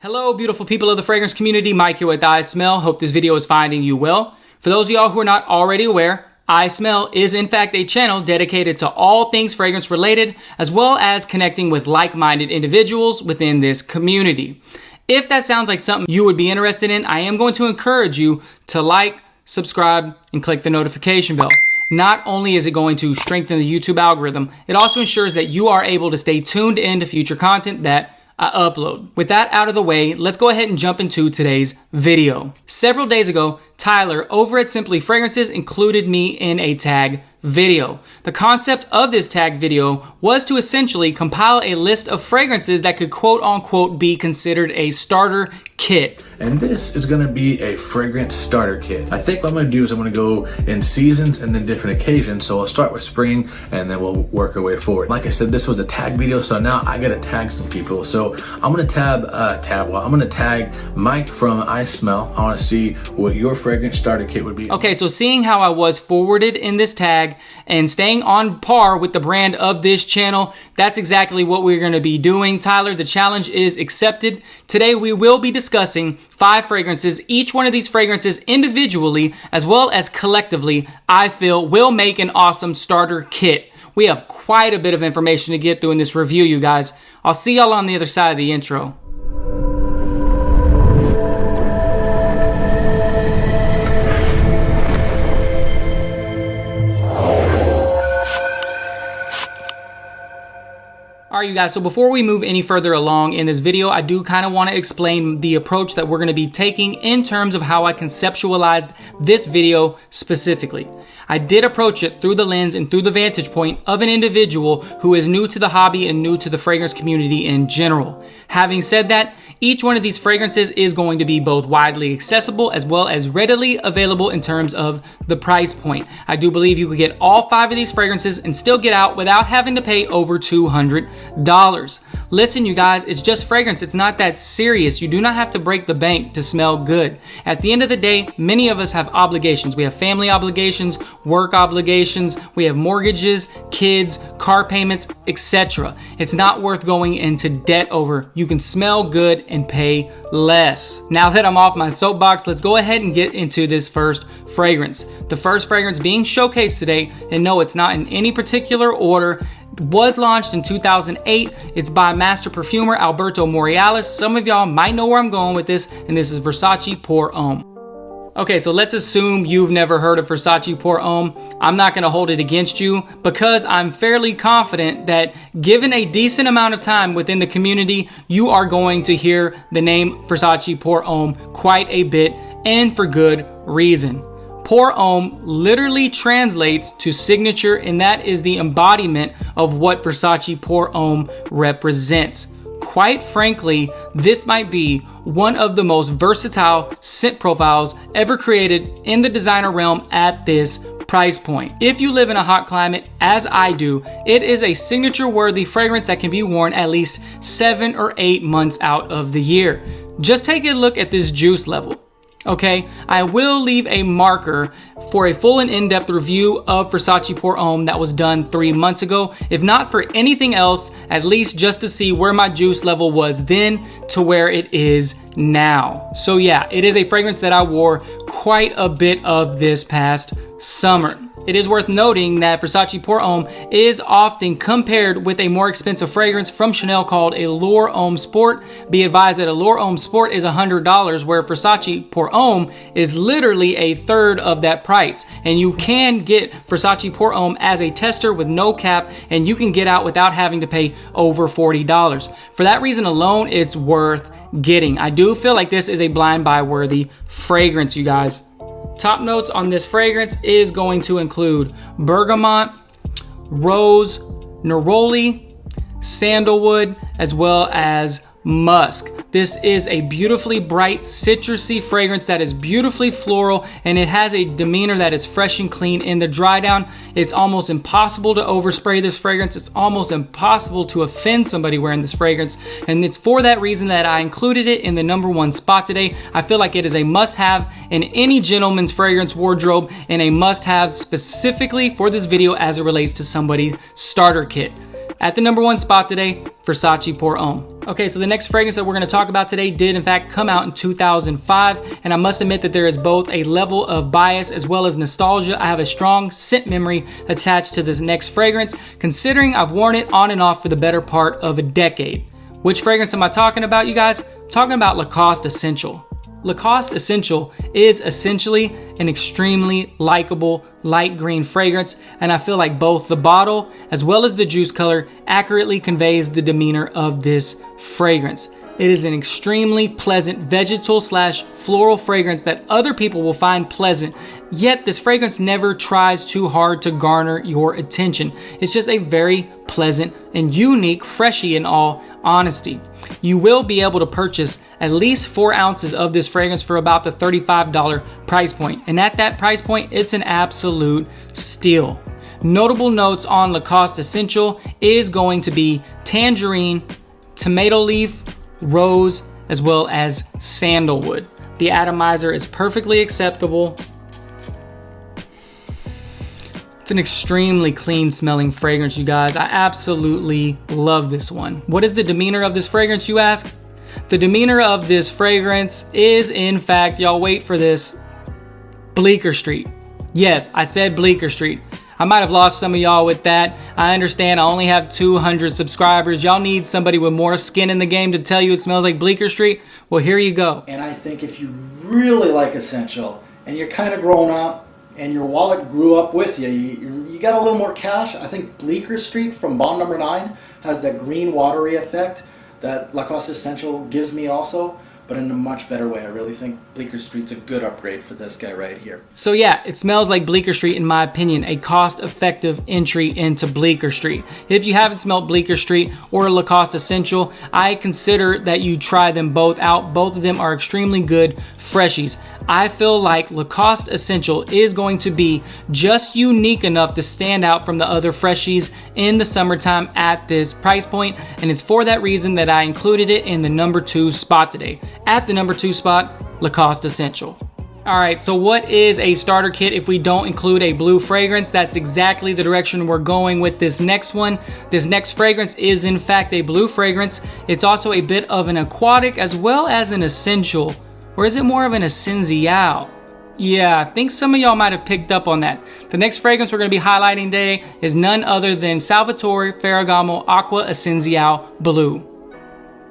Hello, beautiful people of the fragrance community. Mike here with iSMELL. Hope this video is finding you well. For those of y'all who are not already aware, iSMELL is in fact a channel dedicated to all things fragrance related, as well as connecting with like-minded individuals within this community. If that sounds like something you would be interested in, I am going to encourage you to like, subscribe, and click the notification bell. Not only is it going to strengthen the YouTube algorithm, it also ensures that you are able to stay tuned in to future content that I upload. With that out of the way, let's go ahead and jump into today's video. Several days ago, Tyler over at Simply Fragrances included me in a tag video. The concept of this tag video was to essentially compile a list of fragrances that could quote unquote be considered a starter kit. And this is gonna be a fragrance starter kit. I think what I'm gonna do is I'm gonna go in seasons and then different occasions. So I'll start with spring and then we'll work our way forward. Like I said, this was a tag video, so now I gotta tag some people. So I'm gonna I'm gonna tag Mike from iSMELL. I wanna see what your fragrance starter kit would be. Okay, so seeing how I was forwarded in this tag and staying on par with the brand of this channel, that's exactly what we're gonna be doing. Tyler, the challenge is accepted. Today we will be discussing 5 fragrances. Each one of these fragrances individually as well as collectively, I feel will make an awesome starter kit. We have quite a bit of information to get through in this review, you guys. I'll see y'all on the other side of the intro. Alright you guys, so before we move any further along in this video, I do kind of want to explain the approach that we're going to be taking in terms of how I conceptualized this video specifically. I did approach it through the lens and through the vantage point of an individual who is new to the hobby and new to the fragrance community in general. Having said that, each one of these fragrances is going to be both widely accessible as well as readily available in terms of the price point. I do believe you could get all 5 of these fragrances and still get out without having to pay over $200. Listen, you guys, it's just fragrance. It's not that serious. You do not have to break the bank to smell good. At the end of the day, many of us have obligations. We have family obligations, work obligations, we have mortgages, kids, car payments, etc. It's not worth going into debt over. You can smell good and pay less. Now that I'm off my soapbox, let's go ahead and get into this first fragrance. The first fragrance being showcased today, and no, it's not in any particular order, was launched in 2008. It's by master perfumer Alberto Moreales. Some of y'all might know where I'm going with this, and this is Versace Pour Homme. Okay, so let's assume you've never heard of Versace Pour Homme. I'm not going to hold it against you because I'm fairly confident that given a decent amount of time within the community, you are going to hear the name Versace Pour Homme quite a bit, and for good reason. Pour Homme literally translates to signature, and that is the embodiment of what Versace Pour Homme represents. Quite frankly, this might be one of the most versatile scent profiles ever created in the designer realm at this price point. If you live in a hot climate, as I do, it is a signature-worthy fragrance that can be worn at least 7 or 8 months out of the year. Just take a look at this juice level. Okay, I will leave a marker for a full and in-depth review of Versace Pour Homme that was done 3 months ago. If not for anything else, at least just to see where my juice level was then to where it is now. So yeah, it is a fragrance that I wore quite a bit of this past summer. It is worth noting that Versace Pour Homme is often compared with a more expensive fragrance from Chanel called Allure Homme Sport. Be advised that Allure Homme Sport is $100, where Versace Pour Homme is literally a third of that price. And you can get Versace Pour Homme as a tester with no cap, and you can get out without having to pay over $40. For that reason alone, it's worth getting. I do feel like this is a blind buy worthy fragrance, you guys. Top notes on this fragrance is going to include bergamot, rose, neroli, sandalwood, as well as musk. This is a beautifully bright citrusy fragrance that is beautifully floral, and it has a demeanor that is fresh and clean in the dry down. It's almost impossible to overspray this fragrance. It's almost impossible to offend somebody wearing this fragrance, and it's for that reason that I included it in the #1 spot today. I feel like it is a must-have in any gentleman's fragrance wardrobe, and a must-have specifically for this video as it relates to somebody's starter kit. At the number 1 spot today, Versace Pour Homme. Okay, so the next fragrance that we're going to talk about today did in fact come out in 2005, and I must admit that there is both a level of bias as well as nostalgia. I have a strong scent memory attached to this next fragrance, considering I've worn it on and off for the better part of a decade. Which fragrance am I talking about, you guys? I'm talking about Lacoste Essential. Lacoste Essential is essentially an extremely likable light green fragrance, and I feel like both the bottle as well as the juice color accurately conveys the demeanor of this fragrance. It is an extremely pleasant vegetal/floral fragrance that other people will find pleasant, yet this fragrance never tries too hard to garner your attention. It's just a very pleasant and unique freshie in all honesty. You will be able to purchase at least 4 ounces of this fragrance for about the $35 price point. And at that price point, it's an absolute steal. Notable notes on Lacoste Essential is going to be tangerine, tomato leaf, rose, as well as sandalwood. The atomizer is perfectly acceptable. It's an extremely clean smelling fragrance, you guys. I absolutely love this one. What is the demeanor of this fragrance, you ask? The demeanor of this fragrance is, in fact, y'all wait for this, Bleecker Street. Yes, I said Bleecker Street. I might have lost some of y'all with that. I understand I only have 200 subscribers. Y'all need somebody with more skin in the game to tell you it smells like Bleecker Street? Well, here you go. And I think if you really like Essential and you're kind of grown up and your wallet grew up with you, you got a little more cash, I think Bleecker Street from Bond Number 9 has that green watery effect that Lacoste Essential gives me also, but in a much better way. I really think Bleecker Street's a good upgrade for this guy right here. So yeah, it smells like Bleecker Street in my opinion, a cost-effective entry into Bleecker Street. If you haven't smelled Bleecker Street or Lacoste Essential, I consider that you try them both out. Both of them are extremely good freshies. I feel like Lacoste Essential is going to be just unique enough to stand out from the other freshies in the summertime at this price point, and it's for that reason that I included it in the number 2 spot today. At the number 2 spot, Lacoste Essential. Alright, so what is a starter kit if we don't include a blue fragrance? That's exactly the direction we're going with this next one. This next fragrance is in fact a blue fragrance. It's also a bit of an aquatic as well as an essential. Or is it more of an Essenzial? Yeah, I think some of y'all might have picked up on that. The next fragrance we're going to be highlighting today is none other than Salvatore Ferragamo Aqua Essenzial Blue.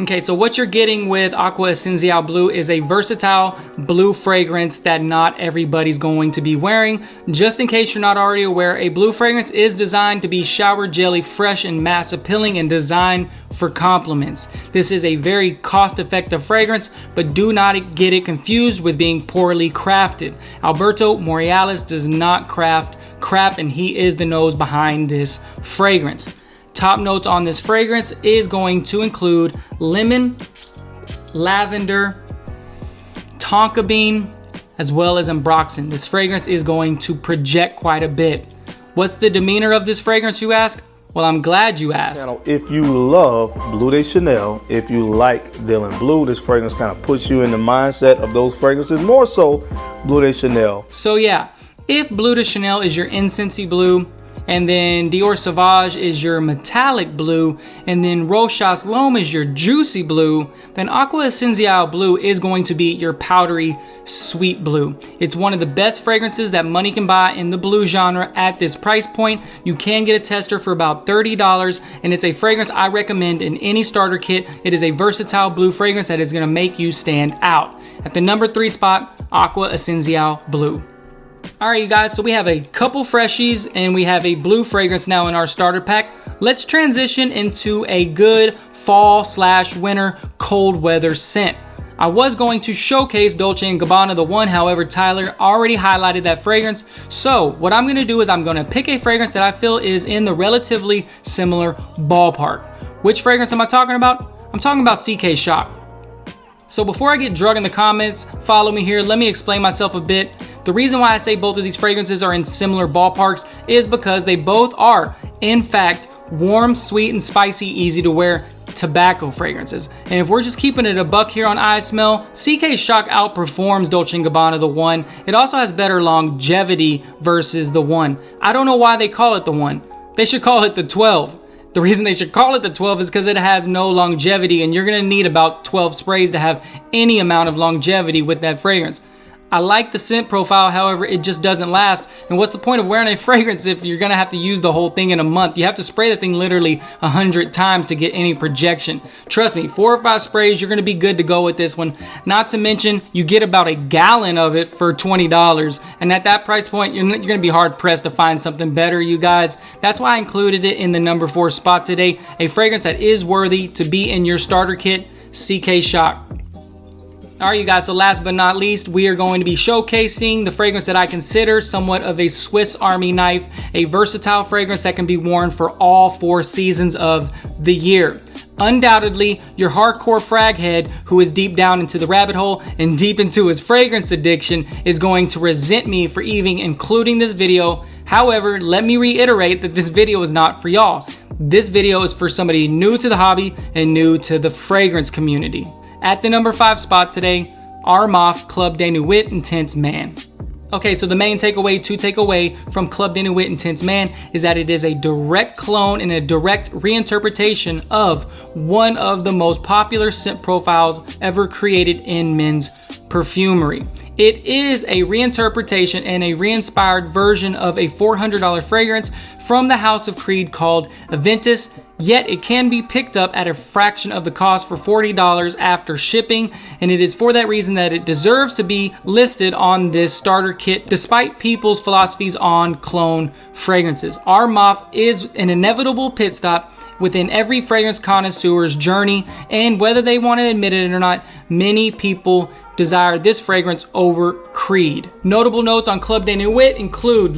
Okay, so what you're getting with Aqua Essenzial Blue is a versatile blue fragrance that not everybody's going to be wearing. Just in case you're not already aware, a blue fragrance is designed to be shower jelly fresh and mass appealing and designed for compliments. This is a very cost-effective fragrance, but do not get it confused with being poorly crafted. Alberto Moreales does not craft crap, and he is the nose behind this fragrance. Top notes on this fragrance is going to include lemon, lavender, tonka bean, as well as ambroxan. This fragrance is going to project quite a bit. What's the demeanor of this fragrance, you ask? Well, I'm glad you asked. If you love Bleu de Chanel, if you like Dylan Blue, this fragrance kind of puts you in the mindset of those fragrances, more so Bleu de Chanel. So yeah, if Bleu de Chanel is your incensey blue, and then Dior Sauvage is your metallic blue, and then Rochas L'Homme is your juicy blue, then Aqua Essenzial Blue is going to be your powdery sweet blue. It's one of the best fragrances that money can buy in the blue genre at this price point. You can get a tester for about $30, and it's a fragrance I recommend in any starter kit. It is a versatile blue fragrance that is going to make you stand out. At the number 3 spot, Aqua Essenzial Blue. Alright you guys, so we have a couple freshies and we have a blue fragrance now in our starter pack. Let's transition into a good fall/winter cold weather scent. I was going to showcase Dolce & Gabbana The One, however Tyler already highlighted that fragrance. So what I'm going to do is I'm going to pick a fragrance that I feel is in the relatively similar ballpark. Which fragrance am I talking about? I'm talking about CK Shock. So before I get drug in the comments, follow me here, let me explain myself a bit. The reason why I say both of these fragrances are in similar ballparks is because they both are, in fact, warm, sweet, and spicy, easy to wear tobacco fragrances. And if we're just keeping it a buck here on iSMELL, CK Shock outperforms Dolce & Gabbana The One. It also has better longevity versus The One. I don't know why they call it The One. They should call it The 12. The reason they should call it the 12 is because it has no longevity, and you're going to need about 12 sprays to have any amount of longevity with that fragrance. I like the scent profile, however, it just doesn't last. And what's the point of wearing a fragrance if you're gonna have to use the whole thing in a month? You have to spray the thing literally 100 times to get any projection. Trust me, 4 or 5 sprays, you're gonna be good to go with this one. Not to mention, you get about a gallon of it for $20. And at that price point, you're gonna be hard pressed to find something better, you guys. That's why I included it in the number 4 spot today. A fragrance that is worthy to be in your starter kit, CK Shock. All right, you guys, so last but not least, we are going to be showcasing the fragrance that I consider somewhat of a Swiss Army knife, a versatile fragrance that can be worn for all 4 seasons of the year. Undoubtedly, your hardcore frag head who is deep down into the rabbit hole and deep into his fragrance addiction is going to resent me for even including this video. However, let me reiterate that this video is not for y'all. This video is for somebody new to the hobby and new to the fragrance community. At the number 5 spot today, Homme Club de Nuit Intense Man. Okay, so the main takeaway to take away from Club de Nuit Intense Man is that it is a direct clone and a direct reinterpretation of one of the most popular scent profiles ever created in men's perfumery. It is a reinterpretation and a re-inspired version of a $400 fragrance from the House of Creed called Aventus, yet it can be picked up at a fraction of the cost for $40 after shipping, and it is for that reason that it deserves to be listed on this starter kit despite people's philosophies on clone fragrances. Homme is an inevitable pit stop within every fragrance connoisseur's journey, and whether they want to admit it or not, many people desire this fragrance over Creed. Notable notes on Club de Nuit include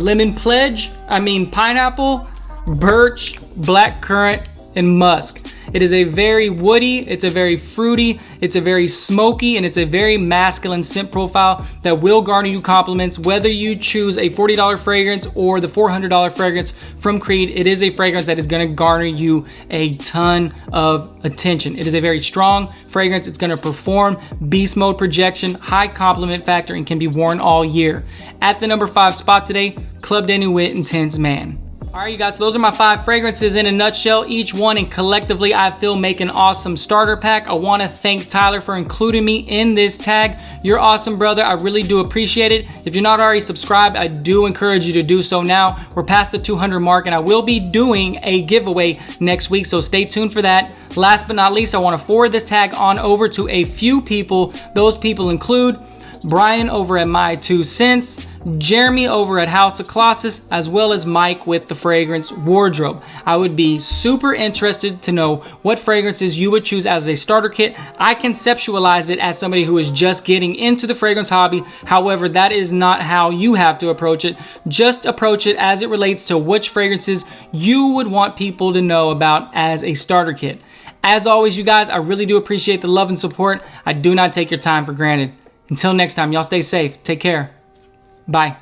pineapple, birch, blackcurrant, and musk. It is a very woody, it's a very fruity, it's a very smoky, and it's a very masculine scent profile that will garner you compliments whether you choose a $40 fragrance or the $400 fragrance from Creed. It is a fragrance that is going to garner you a ton of attention. It is a very strong fragrance. It's going to perform beast mode projection, high compliment factor, and can be worn all year. At the number 5 spot today, Club de Nuit Intense Man. All right, you guys, so those are my 5 fragrances in a nutshell. Each one and collectively, I feel, make an awesome starter pack. I want to thank Tyler for including me in this tag. You're awesome, brother. I really do appreciate it. If you're not already subscribed, I do encourage you to do so now. We're past the 200 mark, and I will be doing a giveaway next week, so stay tuned for that. Last but not least, I want to forward this tag on over to a few people. Those people include Brian over at My 2 Cents, Jeremy over at House of Kollasus, as well as Mike with the fragrance wardrobe. I would be super interested to know what fragrances you would choose as a starter kit. I conceptualized it as somebody who is just getting into the fragrance hobby. However, that is not how you have to approach it. Just approach it as it relates to which fragrances you would want people to know about as a starter kit. As always, you guys, I really do appreciate the love and support. I do not take your time for granted. Until next time, y'all stay safe. Take care. Bye.